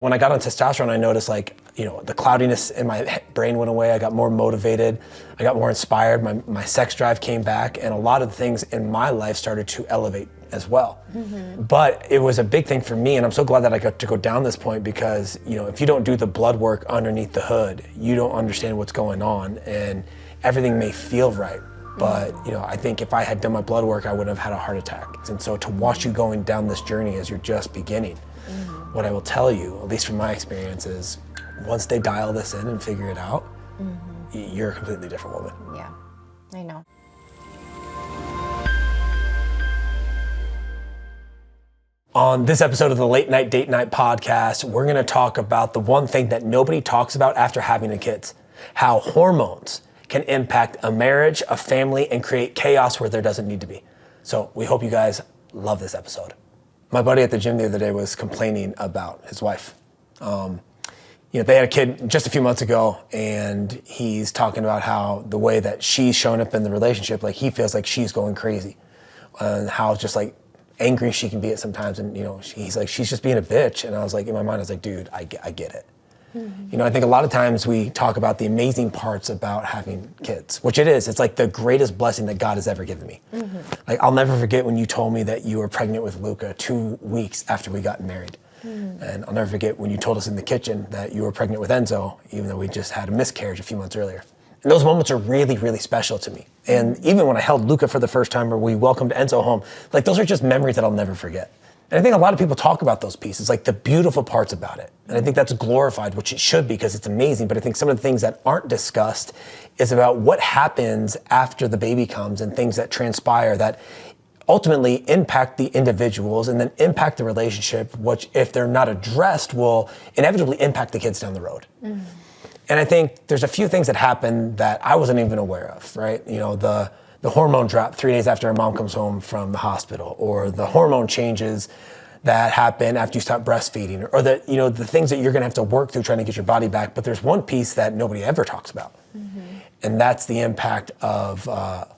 When I got on testosterone, I noticed the cloudiness in my brain went away. I got more motivated. I got more inspired. My sex drive came back, and a lot of the things in my life started to elevate as well. Mm-hmm. But it was a big thing for me, and I'm so glad that I got to go down this point because, if you don't do the blood work underneath the hood, you don't understand what's going on, and everything may feel right. But, I think if I had done my blood work, I wouldn't have had a heart attack. And so to watch you going down this journey as you're just beginning, what I will tell you, at least from my experience, is once they dial this in and figure it out, you're a completely different woman. Yeah, I know. On this episode of the Late Night Date Night podcast, we're gonna talk about the one thing that nobody talks about after having a kid, how hormones can impact a marriage, a family, and create chaos where there doesn't need to be. So we hope you guys love this episode. My buddy at the gym the other day was complaining about his wife. They had a kid just a few months ago, and he's talking about how the way that she's showing up in the relationship, like he feels like she's going crazy, and how just like angry she can be at sometimes. And he's like, she's just being a bitch. And I was like, in my mind, I was like, dude, I get it. Mm-hmm. I think a lot of times we talk about the amazing parts about having kids, which it is. It's like the greatest blessing that God has ever given me. Mm-hmm. Like, I'll never forget when you told me that you were pregnant with Luca 2 weeks after we got married. Mm-hmm. And I'll never forget when you told us in the kitchen that you were pregnant with Enzo, even though we just had a miscarriage a few months earlier. And those moments are really, really special to me. And even when I held Luca for the first time or we welcomed Enzo home, like those are just memories that I'll never forget. And I think a lot of people talk about those pieces, like the beautiful parts about it. And I think that's glorified, which it should be because it's amazing. But I think some of the things that aren't discussed is about what happens after the baby comes and things that transpire that ultimately impact the individuals and then impact the relationship, which if they're not addressed will inevitably impact the kids down the road. Mm-hmm. And I think there's a few things that happen that I wasn't even aware of, right? The hormone drop 3 days after a mom comes home from the hospital, or the hormone changes that happen after you stop breastfeeding, or the things that you're gonna have to work through trying to get your body back. But there's one piece that nobody ever talks about, and that's the impact of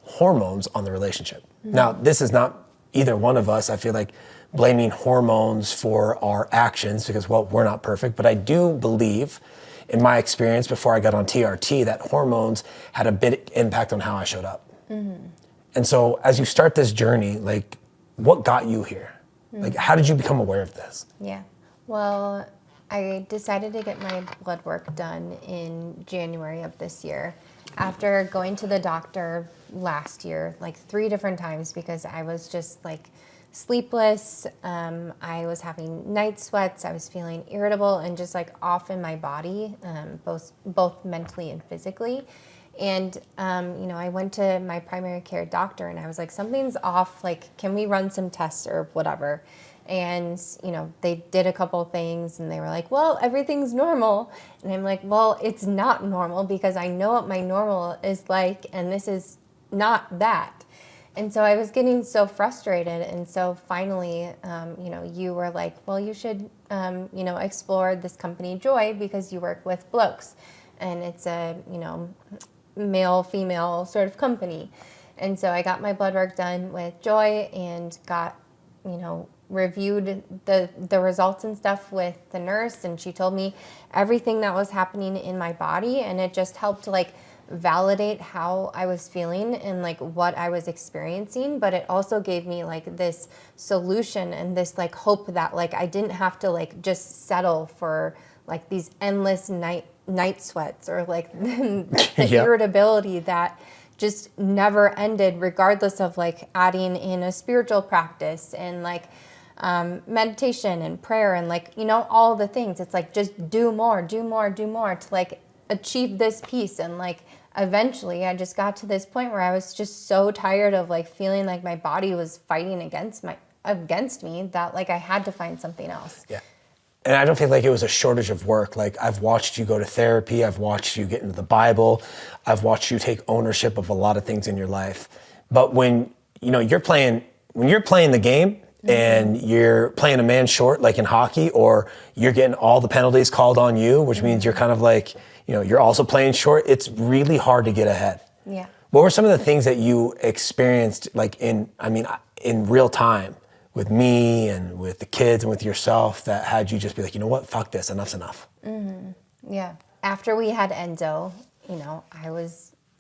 hormones on the relationship. Now, this is not either one of us, I feel like, blaming hormones for our actions because, well, we're not perfect, but I do believe, in my experience before I got on TRT, that hormones had a big impact on how I showed up. Mm-hmm. And so as you start this journey, like, what got you here? Mm-hmm. Like, how did you become aware of this? Yeah, well, I decided to get my blood work done in January of this year after going to the doctor last year, like 3 different times, because I was just like sleepless. I was having night sweats. I was feeling irritable and just like off in my body, both mentally and physically. And, I went to my primary care doctor and I was like, something's off. Like, can we run some tests or whatever? And, they did a couple things and they were like, well, everything's normal. And I'm like, well, it's not normal because I know what my normal is like, and this is not that. And so I was getting so frustrated. And so finally, you were like, well, you should, explore this company Joy because you work with blokes and it's a, male, female sort of company. And so I got my blood work done with Joy and got, reviewed the results and stuff with the nurse. And she told me everything that was happening in my body. And it just helped like validate how I was feeling and like what I was experiencing. But it also gave me like this solution and this like hope that like I didn't have to like just settle for like these endless night sweats or like the irritability that just never ended, regardless of like adding in a spiritual practice and like meditation and prayer and like, all the things. It's like, just do more to like achieve this peace. And like, eventually I just got to this point where I was just so tired of like feeling like my body was fighting against me that like I had to find something else. Yeah. And I don't feel like it was a shortage of work. Like, I've watched you go to therapy. I've watched you get into the Bible. I've watched you take ownership of a lot of things in your life. But when, you're playing the game and you're playing a man short, like in hockey, or you're getting all the penalties called on you, which means you're kind of like, you're also playing short, it's really hard to get ahead. Yeah. What were some of the things that you experienced like in real time with me and with the kids and with yourself that had you just be like, you know what, fuck this, enough's enough? Yeah. After we had Enzo, you know,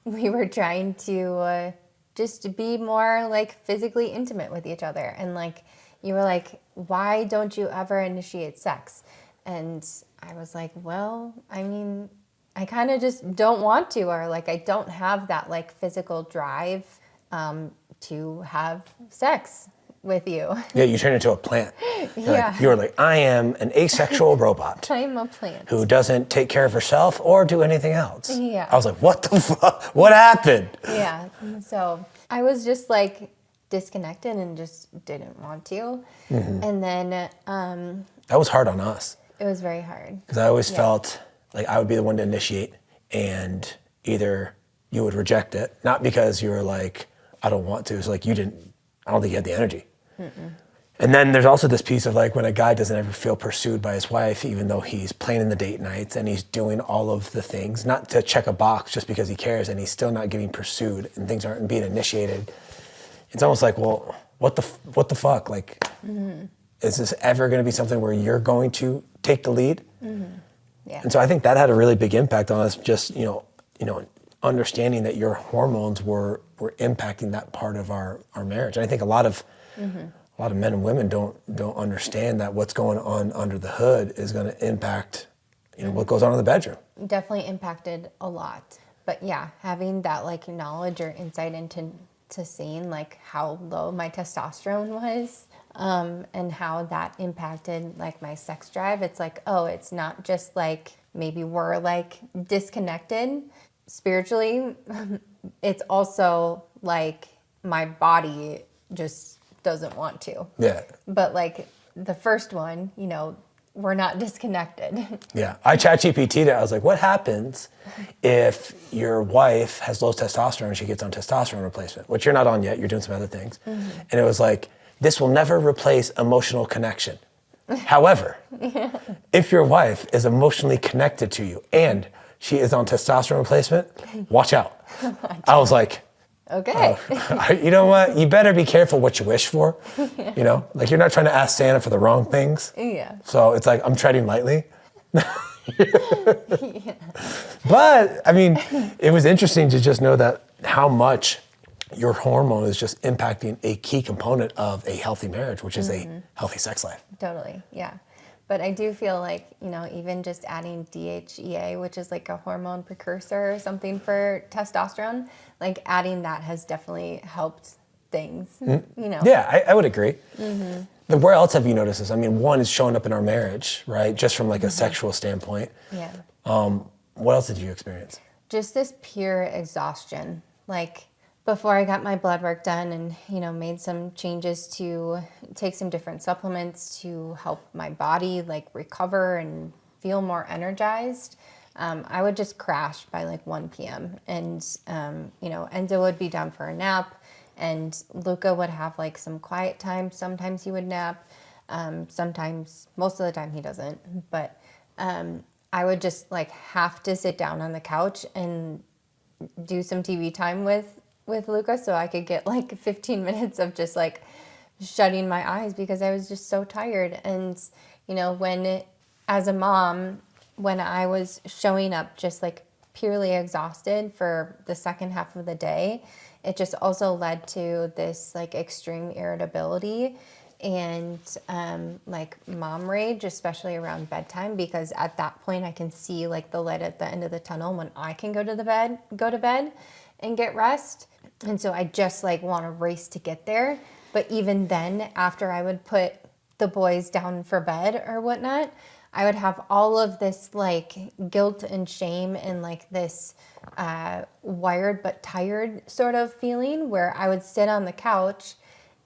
we were trying to just be more like physically intimate with each other. And like, you were like, why don't you ever initiate sex? And I was like, well, I mean, I kind of just don't want to, or like, I don't have that like physical drive to have sex with you. Yeah, you turned into a plant. Yeah. You were like, I am an asexual robot. I'm a plant. Who doesn't take care of herself or do anything else. Yeah. I was like, what the fuck? What happened? Yeah. So I was just like disconnected and just didn't want to. And then That was hard on us. it was very hard. Because I always felt like I would be the one to initiate, and either you would reject it, not because you were like, I don't want to. It's like I don't think you had the energy. And then there's also this piece of like when a guy doesn't ever feel pursued by his wife, even though he's planning the date nights and he's doing all of the things, not to check a box just because he cares, and he's still not getting pursued and things aren't being initiated. It's almost like, well, what the fuck? Like, is this ever going to be something where you're going to take the lead? Yeah. And so I think that had a really big impact on us. Just understanding that your hormones were impacting that part of our marriage. And I think a lot of men and women don't understand that what's going on under the hood is going to impact what goes on in the bedroom. Definitely impacted a lot. But yeah, having that like knowledge or insight into seeing like how low my testosterone was, and how that impacted like my sex drive. It's like, oh, it's not just like maybe we're like disconnected spiritually. It's also like my body just doesn't want to. Yeah. But like the first one, we're not disconnected. Yeah. I ChatGPT'd it. I was like, what happens if your wife has low testosterone and she gets on testosterone replacement, which you're not on yet, you're doing some other things. And it was like, this will never replace emotional connection. However, if your wife is emotionally connected to you and she is on testosterone replacement, watch out. I was like, Okay. you know what? You better be careful what you wish for. Like you're not trying to ask Santa for the wrong things. Yeah. So it's like, I'm treading lightly. But I mean, it was interesting to just know that how much your hormone is just impacting a key component of a healthy marriage, which is a healthy sex life. Totally. Yeah. But I do feel like, even just adding DHEA, which is like a hormone precursor or something for testosterone, like adding that has definitely helped things, Yeah, I would agree. Then where else have you noticed this? I mean, one is showing up in our marriage, right? Just from like a sexual standpoint. Yeah. What else did you experience? Just this pure exhaustion. Like before I got my blood work done and, made some changes to take some different supplements to help my body like recover and feel more energized, I would just crash by like 1 p.m. And, Enzo would be down for a nap and Luca would have like some quiet time. Sometimes he would nap. Sometimes, most of the time he doesn't. But I would just like have to sit down on the couch and do some TV time with Luca so I could get like 15 minutes of just like shutting my eyes because I was just so tired. And, as a mom, when I was showing up just like purely exhausted for the second half of the day, it just also led to this like extreme irritability and like mom rage, especially around bedtime, because at that point I can see like the light at the end of the tunnel when I can go to bed and get rest. And so I just like want to race to get there. But even then, after I would put the boys down for bed or whatnot, I would have all of this like guilt and shame and like this wired but tired sort of feeling where I would sit on the couch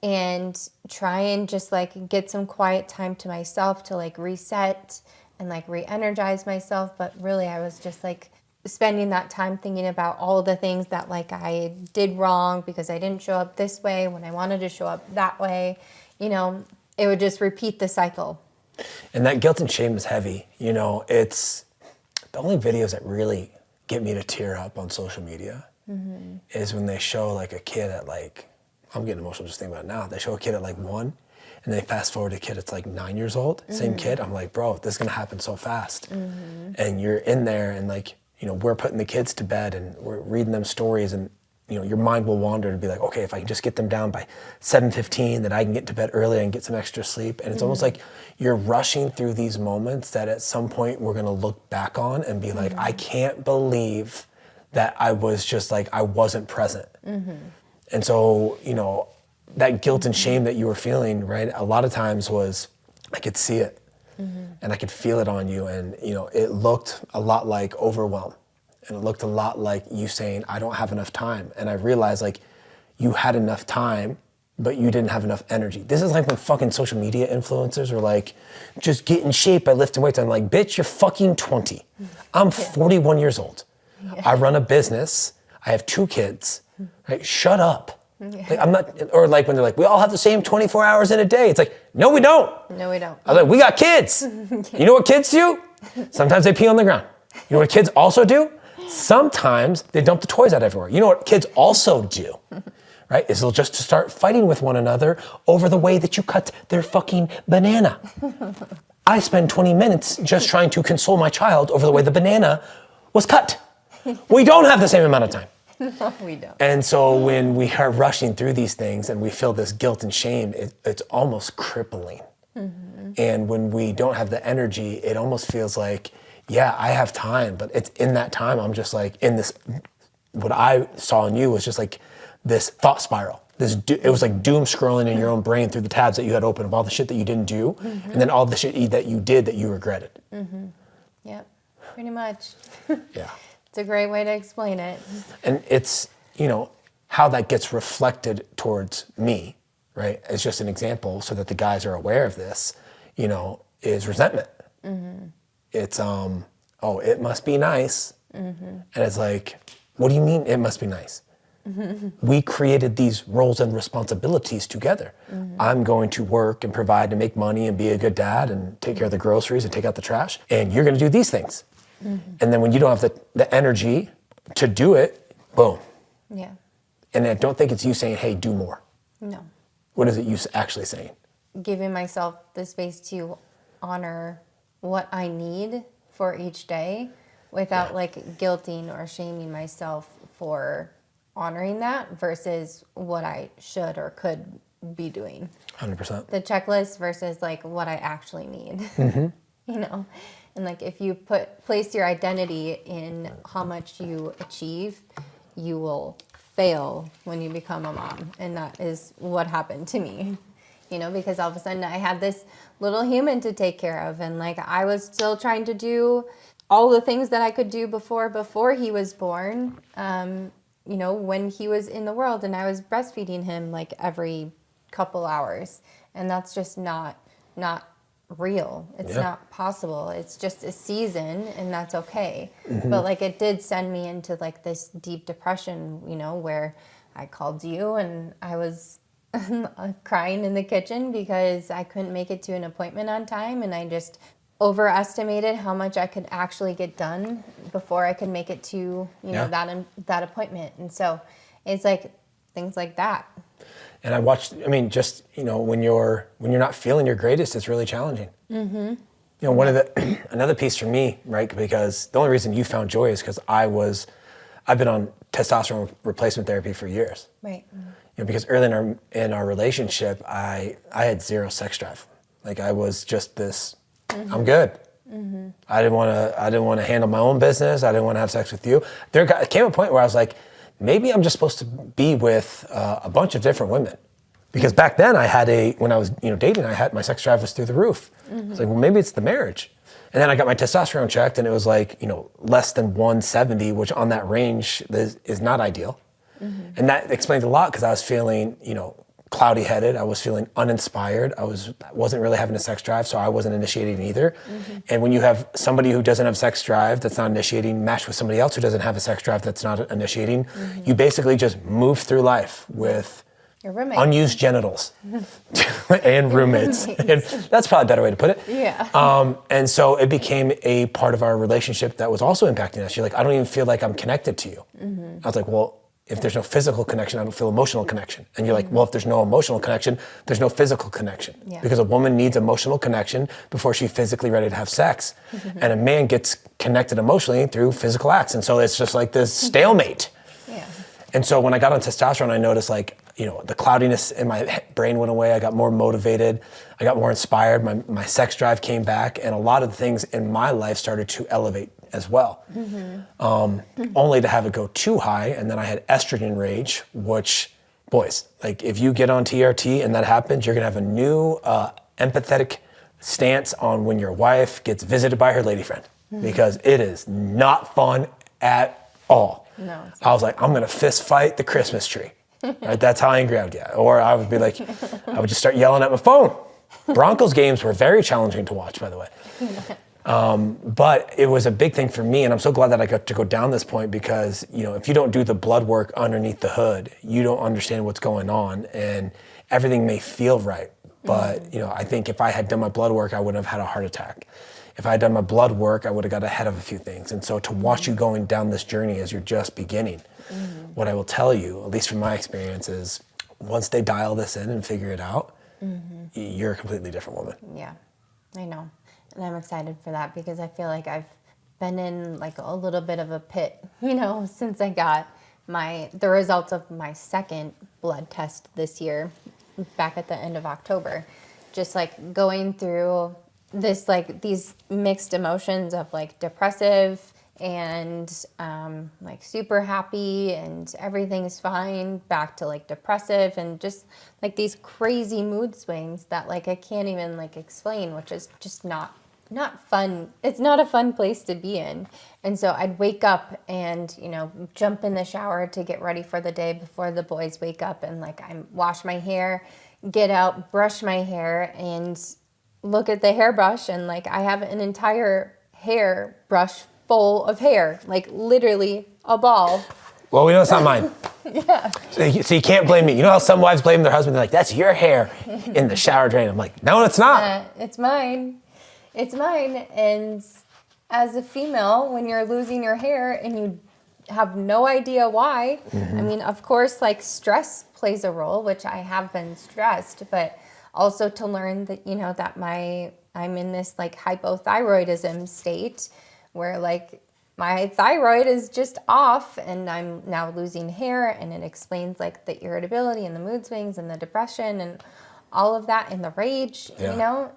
and try and just like get some quiet time to myself to like reset and like re-energize myself. But really I was just like spending that time thinking about all the things that like I did wrong because I didn't show up this way when I wanted to show up that way. It would just repeat the cycle. And that guilt and shame is heavy. It's the only videos that really get me to tear up on social media is when they show like a kid at like, I'm getting emotional just thinking about it now. They show a kid at like 1 And then fast forward to a kid, it's like 9 years old, same kid. I'm like, bro, this is gonna happen so fast. And you're in there and like, you know, we're putting the kids to bed and we're reading them stories, and you know, your mind will wander to be like, okay, if I can just get them down by 7:15, then I can get to bed early and get some extra sleep. And it's almost like you're rushing through these moments that at some point we're gonna look back on and be like, I can't believe that I was just like, I wasn't present. And so, you know, that guilt and shame that you were feeling, right, a lot of times was, I could see it and I could feel it on you. And, you know, it looked a lot like overwhelm. And it looked a lot like you saying, I don't have enough time. And I realized like you had enough time, but you didn't have enough energy. This is like when fucking social media influencers are like, just get in shape by lifting weights. I'm like, bitch, you're fucking 20. I'm 41 years old. I run a business. I have 2 kids. Right? Shut up. Like, I'm not, or like when they're like, we all have the same 24 hours in a day. It's like, no, we don't. No, we don't. I was like, we got kids. You know what kids do? Sometimes they pee on the ground. You know what kids also do? Sometimes they dump the toys out everywhere. You know what kids also do, right? Is they'll just start fighting with one another over the way that you cut their fucking banana. I spend 20 minutes just trying to console my child over the way the banana was cut. We don't have the same amount of time. No, we don't. And so when we are rushing through these things and we feel this guilt and shame, it's almost crippling. And when we don't have the energy, it almost feels like, yeah, I have time, but it's in that time, I'm just like in this, what I saw in you was just like this thought spiral. It was like doom scrolling in your own brain through the tabs that you had open of all the shit that you didn't do, and then all the shit that you did that you regretted. Yep, pretty much. Yeah. It's a great way to explain it. And it's, you know, how that gets reflected towards me, right? As just an example so that the guys are aware of this, you know, is resentment. It's, oh, it must be nice. And it's like, what do you mean it must be nice? We created these roles and responsibilities together. I'm going to work and provide and make money and be a good dad and take care of the groceries and take out the trash. And you're gonna do these things. And then when you don't have the energy to do it, boom. Yeah. And I don't think it's you saying, hey, do more. No. What is it you actually saying? Giving myself the space to honor what I need for each day without like guilting or shaming myself for honoring that versus what I should or could be doing. 100%. The checklist versus like what I actually need. You know? And like if you place your identity in how much you achieve, you will fail when you become a mom. And that is what happened to me. You know, because all of a sudden I had this little human to take care of, and like I was still trying to do all the things that I could do before he was born. You know, when he was in the world, and I was breastfeeding him like every couple hours, and that's just not real. It's not possible. It's just a season, and that's okay. But like it did send me into like this deep depression, you know, where I called you and I was crying in the kitchen because I couldn't make it to an appointment on time, and I just overestimated how much I could actually get done before I could make it to, you know, that appointment. And so it's like things like that. And I watched, I mean, just, you know, when you're not feeling your greatest, it's really challenging. You know, one of the, another piece for me, right, because the only reason you found joy is because I've been on testosterone replacement therapy for years. Right. You know, because early in our relationship, I had zero sex drive. Like I was just this, I'm good. I didn't want to handle my own business. I didn't want to have sex with you. There came a point where I was like, maybe I'm just supposed to be with a bunch of different women. Because back then when I was, you know, dating, my sex drive was through the roof. I was like, well, maybe it's the marriage. And then I got my testosterone checked, and it was like, you know, less than 170, which on that range is not ideal. And that explains a lot because I was feeling, you know, cloudy-headed. I was feeling uninspired. I wasn't really having a sex drive, so I wasn't initiating either. And when you have somebody who doesn't have sex drive that's not initiating matched with somebody else who doesn't have a sex drive that's not initiating, you basically just move through life with unused genitals and roommates. And that's probably a better way to put it. Yeah. And so it became a part of our relationship that was also impacting us. You're like, I don't even feel like I'm connected to you. I was like, well, if there's no physical connection, I don't feel emotional connection. And you're like, well, if there's no emotional connection, there's no physical connection. Yeah. Because a woman needs emotional connection before she's physically ready to have sex. And a man gets connected emotionally through physical acts. And so it's just like this stalemate. Yeah. And so when I got on testosterone, I noticed like, you know, the cloudiness in my brain went away. I got more motivated. I got more inspired. My sex drive came back. And a lot of the things in my life started to elevate as well. Only to have it go too high. And then I had estrogen rage, which, boys, like if you get on TRT and that happens, you're gonna have a new empathetic stance on when your wife gets visited by her lady friend, because it is not fun at all. No, I was like, I'm gonna fist fight the Christmas tree. Right? That's how angry I would get. Or I would be like, I would just start yelling at my phone. Broncos games were very challenging to watch, by the way. But it was a big thing for me, and I'm so glad that I got to go down this point, because, you know, if you don't do the blood work underneath the hood, you don't understand what's going on, and everything may feel right. But, you know, I think if I had done my blood work, I wouldn't have had a heart attack. If I had done my blood work, I would have got ahead of a few things. And so to watch you going down this journey as you're just beginning, what I will tell you, at least from my experience, is once they dial this in and figure it out, you're a completely different woman. Yeah, I know. And I'm excited for that, because I feel like I've been in like a little bit of a pit, you know, since I got the results of my second blood test this year, back at the end of October. Just like going through this, like these mixed emotions of like depressive and like super happy and everything's fine, back to like depressive, and just like these crazy mood swings that like I can't even like explain, which is just not fun. It's not a fun place to be in. And so I'd wake up and, you know, jump in the shower to get ready for the day before the boys wake up, and like I wash my hair, get out, brush my hair, and look at the hairbrush, and like I have an entire hair brush full of hair, like literally a ball. Well, we know it's not mine. Yeah. So you can't blame me. You know how some wives blame their husband? They're like, that's your hair in the shower drain. I'm like, no, it's not. It's mine. It's mine. And as a female, when you're losing your hair and you have no idea why, I mean, of course, like stress plays a role, which I have been stressed, but also to learn that, you know, that I'm in this like hypothyroidism state where like my thyroid is just off, and I'm now losing hair, and it explains like the irritability and the mood swings and the depression and all of that, and the rage, you know,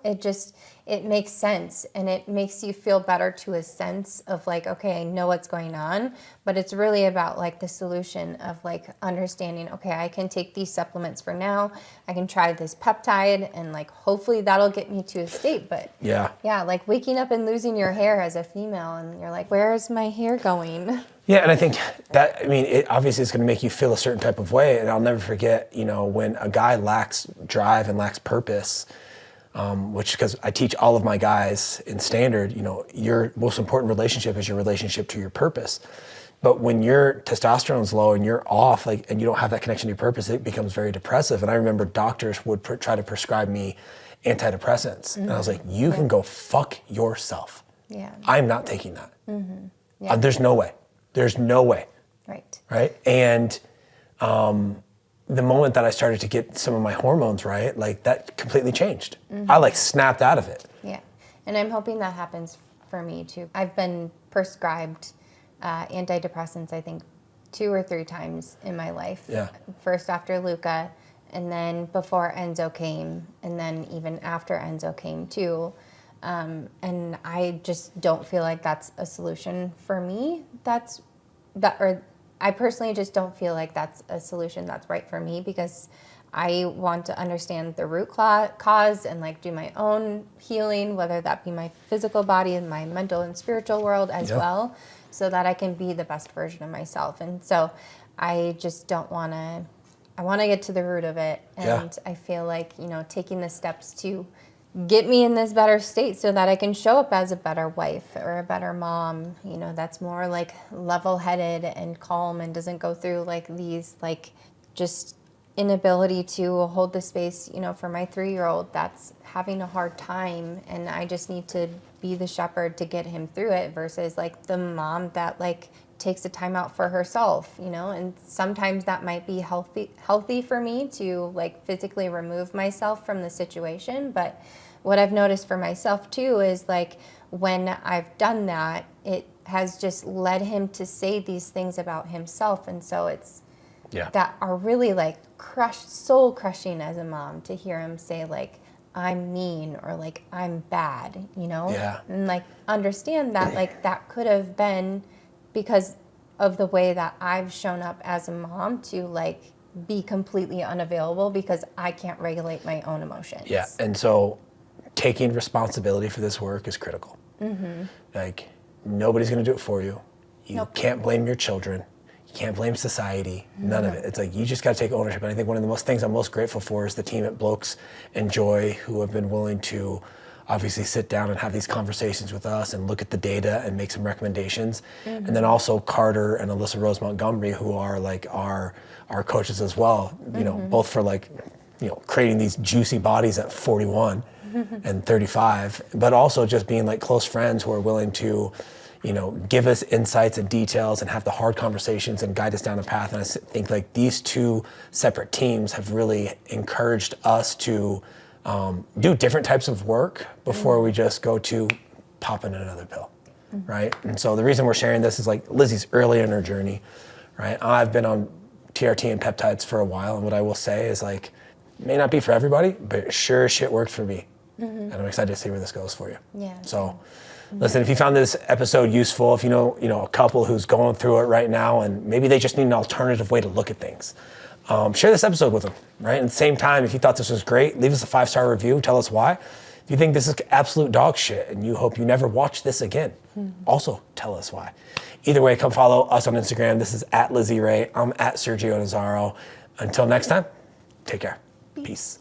it makes sense, and it makes you feel better to a sense of like, okay, I know what's going on, but it's really about like the solution of like understanding, okay, I can take these supplements for now, I can try this peptide, and like hopefully that'll get me to a state. But yeah, like waking up and losing your hair as a female, and you're like, where's my hair going? Yeah, and I think that, I mean, it obviously is going to make you feel a certain type of way, and I'll never forget, you know, when a guy lacks drive and lacks purpose, which, because I teach all of my guys in standard, you know, your most important relationship is your relationship to your purpose. But when your testosterone's low and you're off, like, and you don't have that connection to your purpose, it becomes very depressive. And I remember doctors would try to prescribe me antidepressants. And I was like, you can go fuck yourself. Yeah. I'm not taking that. Yeah. There's no way. There's no way. Right. And the moment that I started to get some of my hormones right, like that completely changed. I like snapped out of it. Yeah. And I'm hoping that happens for me too. I've been prescribed antidepressants, I think 2 or 3 times in my life. Yeah. First after Luca, and then before Enzo came, and then even after Enzo came too. And I just don't feel like that's a solution for me. I personally just don't feel like that's a solution that's right for me, because I want to understand the root cause and like do my own healing, whether that be my physical body and my mental and spiritual world as well, so that I can be the best version of myself. And so I just don't want to, I want to get to the root of it. And I feel like, you know, taking the steps to get me in this better state so that I can show up as a better wife or a better mom, you know, that's more like level-headed and calm and doesn't go through like these like just inability to hold the space, for my 3-year-old that's having a hard time, and I just need to be the shepherd to get him through it, versus like the mom that like takes a time out for herself, and sometimes that might be healthy for me to like physically remove myself from the situation. But what I've noticed for myself too is like when I've done that, it has just led him to say these things about himself, and so it's that are really like soul crushing as a mom, to hear him say like, I'm mean, or like I'm bad, and like understand that like that could have been because of the way that I've shown up as a mom to like be completely unavailable because I can't regulate my own emotions. Yeah, and so taking responsibility for this work is critical. Like, nobody's gonna do it for you. You can't blame your children. You can't blame society, none of it. It's like, you just gotta take ownership. And I think one of the most things I'm most grateful for is the team at Blokes and Joy, who have been willing to obviously sit down and have these conversations with us and look at the data and make some recommendations. And then also Carter and Alyssa Rose Montgomery, who are like our coaches as well, both for like, creating these juicy bodies at 41 and 35, but also just being like close friends who are willing to, give us insights and details and have the hard conversations and guide us down a path. And I think like these two separate teams have really encouraged us to do different types of work before we just go to popping another pill, right? And so the reason we're sharing this is like Lizzie's early in her journey, right? I've been on TRT and peptides for a while, and what I will say is like, it may not be for everybody, but it sure as shit worked for me. And I'm excited to see where this goes for you. Yeah. So listen, if you found this episode useful, if you know a couple who's going through it right now and maybe they just need an alternative way to look at things, share this episode with them, right? And at the same time, if you thought this was great, leave us a 5-star review, tell us why. If you think this is absolute dog shit and you hope you never watch this again, also tell us why. Either way, come follow us on Instagram. This is @Lizzie Ray. I'm @Sergio Nazaro. Until next time, take care. Peace.